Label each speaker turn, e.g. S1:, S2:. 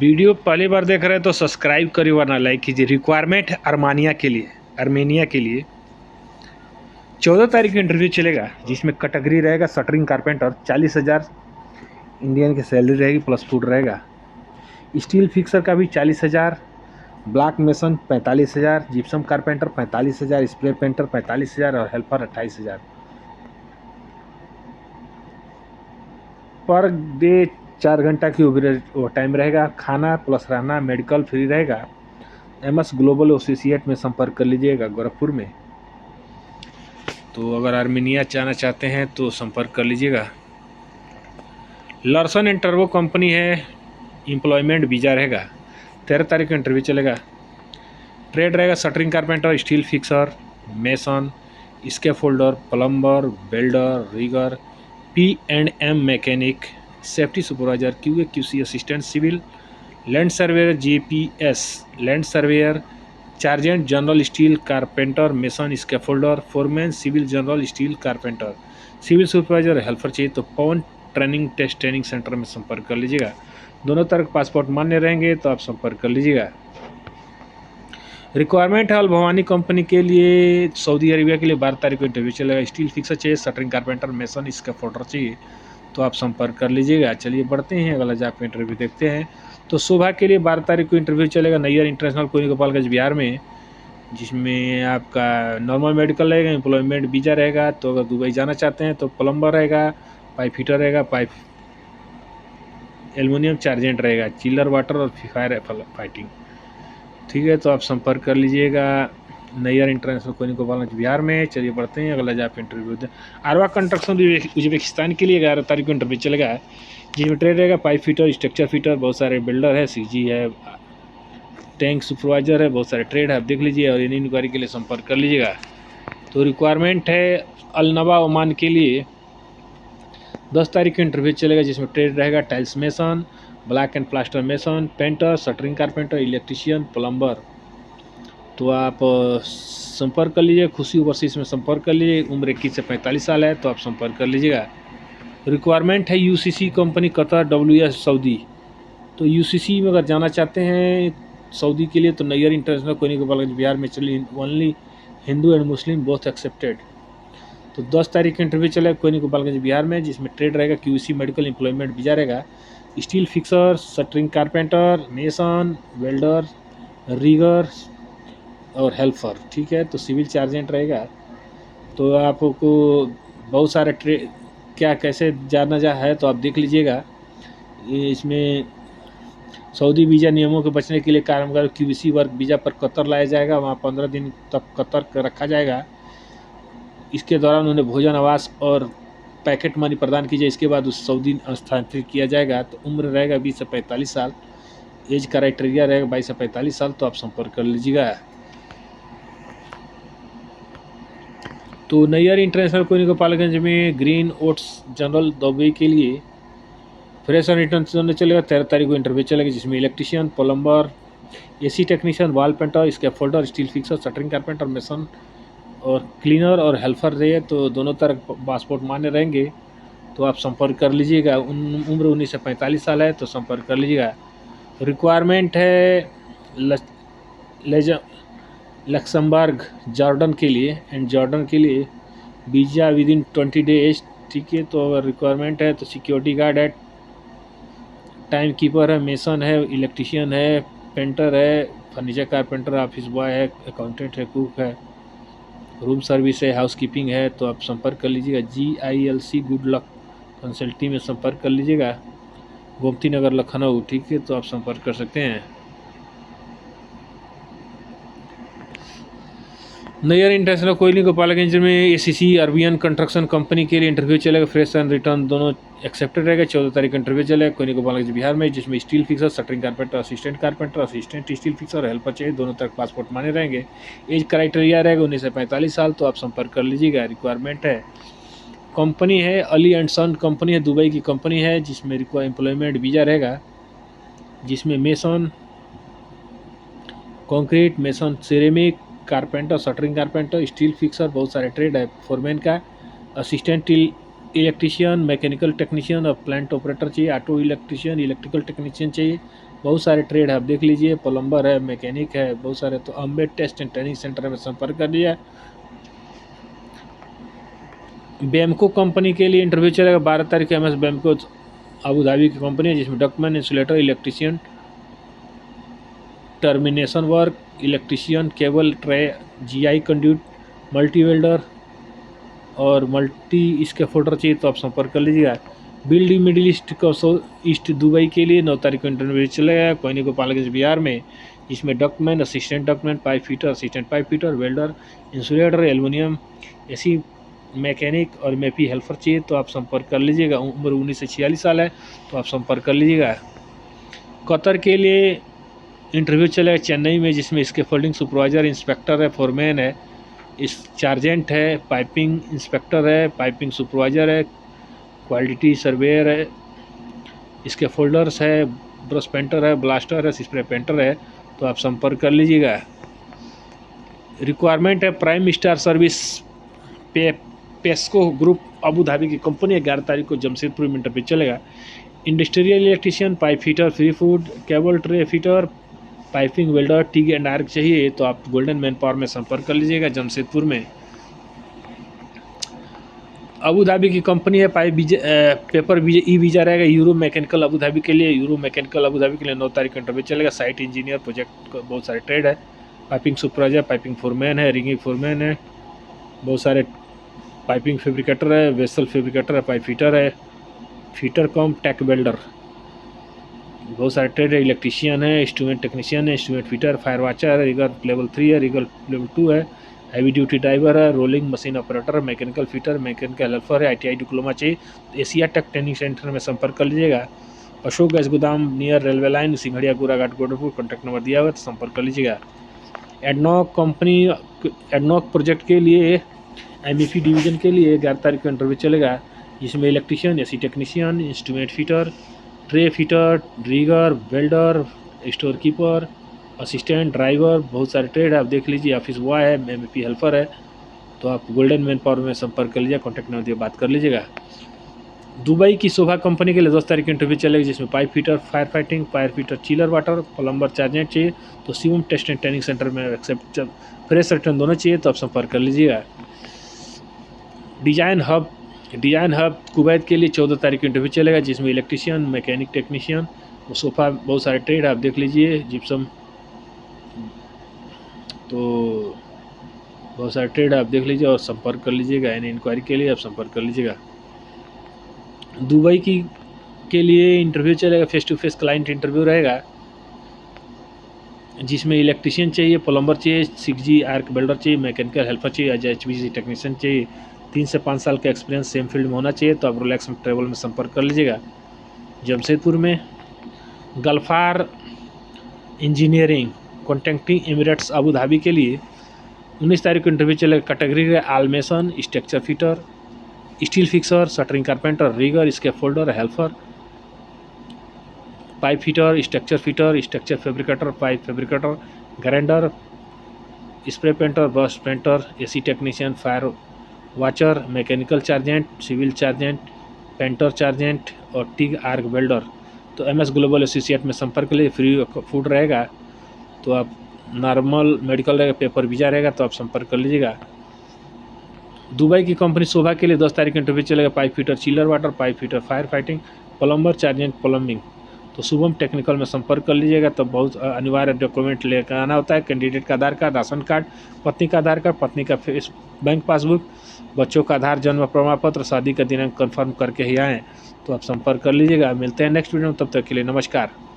S1: Video पहली बार देख रहे हैं तो सब्सक्राइब करिए वरना लाइक कीजिए। रिक्वायरमेंट आर्मेनिया के लिए 14 तारीख को इंटरव्यू चलेगा, जिसमें कैटेगरी रहेगा शटरिंग कारपेंटर 40,000 इंडियन की सैलरी रहेगी प्लस फूड रहेगा। स्टील फिक्सर का भी 40,000, block mason 45,000, gypsum carpenter 45,000, spray painter 45,000 और हेल्पर 28,000 पर डे। 4 घंटा की ओवर टाइम रहेगा। खाना प्लस रहना मेडिकल फ्री रहेगा। एमएस ग्लोबल एसोसिएट में संपर्क कर लीजिएगा गोरखपुर में। तो अगर आर्मेनिया जाना चाहते हैं तो संपर्क कर लीजिएगा। लार्सन एंड टर्बो कंपनी है, एम्प्लॉयमेंट वीज़ा रहेगा। 13 तारीख को इंटरव्यू चलेगा। ट्रेड रहेगा shuttering carpenter, steel fixer, mason, scaffolder, plumber, welder, rigger, P&M mechanic, safety supervisor, QA/QC assistant, civil, land surveyor, GPS land surveyor, chargehand general steel carpenter, mason, scaffolder, foreman, civil general steel carpenter, civil supervisor, helper चाहिए तो पवन training centre में संपर्क कर लीजिएगा। दोनों तरफ passport मान्य रहेंगे तो आप संपर्क कर लीजिएगा। रिक्वायरमेंट है अल भवानी कंपनी के लिए सऊदी अरेबिया के लिए 12 तारीख को इंटरव्यू चलेगा। स्टील फिक्सर चाहिए, शटरिंग कारपेंटर, मेसन, स्कैफोल्डर चाहिए तो आप संपर्क कर लीजिएगा। चलिए बढ़ते हैं, अगला जाकर इंटरव्यू देखते हैं। तो सुबह के लिए 12 तारीख को इंटरव्यू चलेगा नैयर इंटरनेशनल कोयनी गोपालगंज बिहार में, जिसमें आपका नॉर्मल मेडिकल रहेगा, एम्प्लॉयमेंट वीज़ा रहेगा। तो अगर दुबई जाना चाहते हैं तो प्लम्बर रहेगा, पाइप फिटर रहेगा, पाइप एल्युमिनियम चार्जेंट रहेगा, चिलर वाटर और फायर फाइटिंग। ठीक है, तो आप संपर्क कर लीजिएगा नैयर इंटरनेशनल कोयनी गोपालगंज बिहार में। चलिए बढ़ते हैं, अगला जहाँ पे इंटरव्यू दें। आरवा कंस्ट्रक्शन उज्बेकिस्तान के लिए 11 तारीख को इंटरव्यू चलेगा, जिसमें ट्रेड रहेगा पाइप फिटर, स्ट्रक्चर फिटर, बहुत सारे बिल्डर है, CG है, टैंक सुपरवाइजर है, बहुत सारे ट्रेड है, आप देख लीजिए और इन इंक्वायरी के लिए संपर्क कर लीजिएगा। तो रिक्वायरमेंट है अलनवा ओमान के लिए 10 तारीख को इंटरव्यू चलेगा, जिसमें ट्रेड रहेगा tiles mason, black and plaster mason, painter, shuttering carpenter, electrician, plumber. तो आप संपर्क कर लीजिए। खुशी ओवरसीज में संपर्क कर लीजिए। उम्र 21 से 45 साल है तो आप संपर्क कर लीजिएगा। रिक्वायरमेंट है UCC company Qatar WS Saudi. तो UCC में अगर जाना चाहते हैं सऊदी के लिए तो नैयर इंटरनेशनल कोयनी गोपालगंज बिहार में चलिए। Only Hindu and Muslim both accepted. तो 10 तारीख का इंटरव्यू चलेगा कोयनी गोपालगंज बिहार में, जिसमें ट्रेड रहेगा QC मेडिकल, एम्प्लॉयमेंट वीज़ा रहेगा। Steel fixer, shuttering carpenter, mason, welder, rigger और हेल्पर। ठीक है, तो सिविल चार्जेंट रहेगा। तो आपको बहुत सारे क्या कैसे जाना है तो आप देख लीजिएगा। इसमें सऊदी वीज़ा नियमों के बचने के लिए कामगार QC वर्क वीज़ा पर कतर लाया जाएगा। वहाँ 15 दिन तक कतर रखा जाएगा। इसके दौरान उन्हें भोजन, आवास और पैकेट मनी प्रदान की जाए। इसके बाद उस सऊदी स्थानांतरित किया जाएगा। तो उम्र रहेगा 20 से 45 साल। एज क्राइटेरिया रहेगा 22 से 45 साल। तो आप संपर्क कर लीजिएगा। तो नैयर इंटरनेशनल कोयनी गोपालगंज में ग्रीन ओट्स जनरल दुबई के लिए फ्रेश एंड रिटर्न चलेगा। 13 तारीख को इंटरव्यू चलेगा, जिसमें electrician, plumber, AC technician, wall painter, scaffolder, steel fixer, shuttering carpenter, mason और क्लीनर और हेल्पर रहे। तो दोनों तरफ पासपोर्ट मान्य रहेंगे तो आप संपर्क कर लीजिएगा। उम्र 19 से 45 साल है तो संपर्क कर लीजिएगा। रिक्वायरमेंट है लक्समबर्ग जॉर्डन के लिए वीज़ा विद इन 20 डेज। ठीक है, तो अगर रिक्वायरमेंट है तो सिक्योरिटी गार्ड है, टाइम कीपर है, मेसन है, इलेक्ट्रीशियन है, पेंटर है, फर्नीचर कारपेंटर, ऑफिस बॉय है, अकाउंटेंट है, कुक है, रूम सर्विस है, हाउसकीपिंग है। तो आप संपर्क कर लीजिएगा। GILC गुड लक कंसल्टिंग में संपर्क कर लीजिएगा, गोमती नगर, लखनऊ। ठीक है, तो आप संपर्क कर सकते हैं। नैयर इंटरनेशनल कोयनी गोपालगंज में ACC अरबियन कंस्ट्रक्शन कंपनी के लिए इंटरव्यू चलेगा। फ्रेश एंड रिटर्न दोनों एक्सेप्टेड रहेगा। 14 तारीख का इंटरव्यू चलेगा कोयनी गोपालगंज बिहार में, जिसमें steel fixer, shuttering carpenter, assistant steel fixer, helper चाहिए। दोनों तरफ पासपोर्ट माने रहेंगे। एज क्राइटेरिया रहेगा 19 से 45 साल। तो आप संपर्क कर लीजिएगा। रिक्वायरमेंट है कंपनी है अली एंड सन कंपनी है, दुबई की कंपनी है, जिसमें एम्प्लॉयमेंट वीज़ा रहेगा, जिसमें mason, concrete, mason, ceramic, carpenter, shuttering carpenter, steel fixer, बहुत सारे ट्रेड है। फोरमैन का, असिस्टेंट इलेक्ट्रीशियन, मैकेनिकल टेक्नीशियन और प्लांट ऑपरेटर चाहिए। ऑटो इलेक्ट्रीशियन, इलेक्ट्रिकल टेक्नीशियन चाहिए। बहुत सारे ट्रेड है, आप देख लीजिए, प्लम्बर है, मैकेनिक है, बहुत सारे। तो अम्बेड टेस्ट एंड ट्रेनिंग सेंटर में संपर्क कर लीजिए। बेमको कंपनी के लिए इंटरव्यू चलेगा 12 तारीख को। MS बेमको अबू धाबी की कंपनी है, जिसमें document, insulator, electrician, termination work, electrician, cable tray, GI conduit, multi welder और मल्टी इसके फोल्डर चाहिए तो आप संपर्क कर लीजिएगा। बिल्ड मिडिल ईस्ट को ईस्ट दुबई के लिए 9 तारीख को इंटरव्यू चलेगा कोयनी गोपालगंज बिहार में, जिसमें document, assistant document, pipe fitter, assistant pipe fitter, welder, insulator, aluminium, AC mechanic और मेपी हेल्पर चाहिए तो आप संपर्क कर लीजिएगा। उम्र 19 से 46 साल है तो आप संपर्क कर लीजिएगा। कतर के लिए इंटरव्यू चलेगा चेन्नई में, जिसमें इसके फोल्डिंग सुपरवाइज़र, इंस्पेक्टर है, फोरमैन है, इस चार्जेंट है, पाइपिंग इंस्पेक्टर है, पाइपिंग सुपरवाइज़र है, क्वालिटी सर्वेयर है, इसके फोल्डर्स है, ब्रश पेंटर है, ब्लास्टर है, स्प्रे पेंटर है तो आप संपर्क कर लीजिएगा। रिक्वायरमेंट है prime star service Pesco group Abu Dhabi की कंपनी है। 11 तारीख को जमशेदपुर में इंटरव्यू चलेगा। Industrial electrician, pipe fitter, free food, cable tray fitter, piping welder, TIG and arc चाहिए तो आप गोल्डन मैन पावर में संपर्क कर लीजिएगा जमशेदपुर में। अबू धाबी की कंपनी है, पेपर ई वीज़ा रहेगा यूरो मैकेनिकल अबू धाबी के लिए। यूरो मैकेनिकल अबू धाबी के लिए 9 तारीख को इंटरव्यू चलेगा। साइट इंजीनियर, प्रोजेक्ट, बहुत सारे ट्रेड है, पाइपिंग सुपरवाइजर, पाइपिंग फोरमैन है, रिंगिंग फोरमैन है, बहुत सारे पाइपिंग फैब्रिकेटर है, वेसल फैब्रिकेटर है, पाइप फिटर है, फिटर कम टैक वेल्डर, बहुत सारे ट्रेड है, इलेक्ट्रीशियन है, इंस्ट्रूमेंट टेक्नीशियन है, इंस्ट्रूमेंट फिटर, फायर वाचर है, रिगर लेवल 3 है, रिगर लेवल 2 है, हैवी ड्यूटी ड्राइवर है, rolling machine operator, mechanical fitter, mechanical helper है, ITI डिप्लोमा चाहिए। एशिया टेक ट्रेनिंग सेंटर में संपर्क कर लीजिएगा। अशोक गैस गोदाम near railway line, Singhadiya Goraghat Gorakhpur, contact number दिया हुआ है तो संपर्क कर लीजिएगा। एडनॉक कंपनी, एडनॉक प्रोजेक्ट के लिए MEP डिवीज़न के लिए 11 तारीख को इंटरव्यू चलेगा, जिसमें electrician, AC technician, instrument fitter, tray fitter, rigger, welder, store keeper, assistant driver, बहुत सारे ट्रेड है, आप देख लीजिए। ऑफिस बॉय है, MEP हेल्पर है तो आप गोल्डन मैन पावर में संपर्क कर लीजिए, कॉन्टैक्ट नंबर दिए बात कर लीजिएगा। दुबई की शोभा कंपनी के लिए 10 तारीख को इंटरव्यू चलेगी, जिसमें pipe fitter, fire fighting, fire fitter, chiller water, plumber, chargehand चाहिए तो Shivam test and training centre में एक्सेप्ट फ्रेश रिटर्न दोनों चाहिए तो आप संपर्क कर लीजिएगा। डिज़ाइन हब कुवैत के लिए 14 तारीख को इंटरव्यू चलेगा, जिसमें इलेक्ट्रीशियन, मैकेनिक टेक्नीशियन, सोफ़ा, बहुत सारे ट्रेड आप देख लीजिए, जिप्सम, तो बहुत सारे ट्रेड आप देख लीजिए और संपर्क कर लीजिएगा। यानी इंक्वायरी के लिए आप संपर्क कर लीजिएगा। दुबई के लिए इंटरव्यू चलेगा, face to face client interview रहेगा, जिसमें इलेक्ट्रीशियन चाहिए, प्लम्बर चाहिए, 6G आर्क वेल्डर चाहिए, मैकेनिकल हेल्पर चाहिए, HVAC टेक्नीशियन चाहिए, 3 से 5 साल का एक्सपीरियंस सेम फील्ड में होना चाहिए तो आप रिलैक्स ट्रेवल में संपर्क कर लीजिएगा जमशेदपुर में। Galfar engineering contracting Emirates Abu Dhabi के लिए 19 तारीख को इंटरव्यू चलेगा। कैटेगरी है आलमेसन, structure fitter, steel fixer, shuttering carpenter, rigger, scaffolder, helper, pipe fitter, structure fabricator, pipe fabricator, grinder, spray painter, brush painter, AC technician, fire watcher, mechanical chargehand, civil chargehand, painter chargehand और TIG arc welder तो MS global associate में संपर्क के लिए। Free food रहेगा तो आप, normal medical रहेगा, पेपर वीज़ा रहेगा तो आप संपर्क कर लीजिएगा। दुबई की कंपनी शोभा के लिए 10 तारीख को इंटरव्यू चलेगा। Pipe fitter, chiller water, pipe fitter, fire fighting, plumber, chargehand, plumbing तो शुभम टेक्निकल में संपर्क कर लीजिएगा। तो बहुत अनिवार्य डॉक्यूमेंट लेकर आना होता है, कैंडिडेट का आधार कार्ड, राशन कार्ड, पत्नी का आधार कार्ड, पत्नी का बैंक पासबुक, बच्चों का आधार, जन्म प्रमाण पत्र, शादी का दिनांक कंफर्म करके ही आएँ तो आप संपर्क कर लीजिएगा। मिलते हैं नेक्स्ट वीडियो में, तब तक के लिए नमस्कार।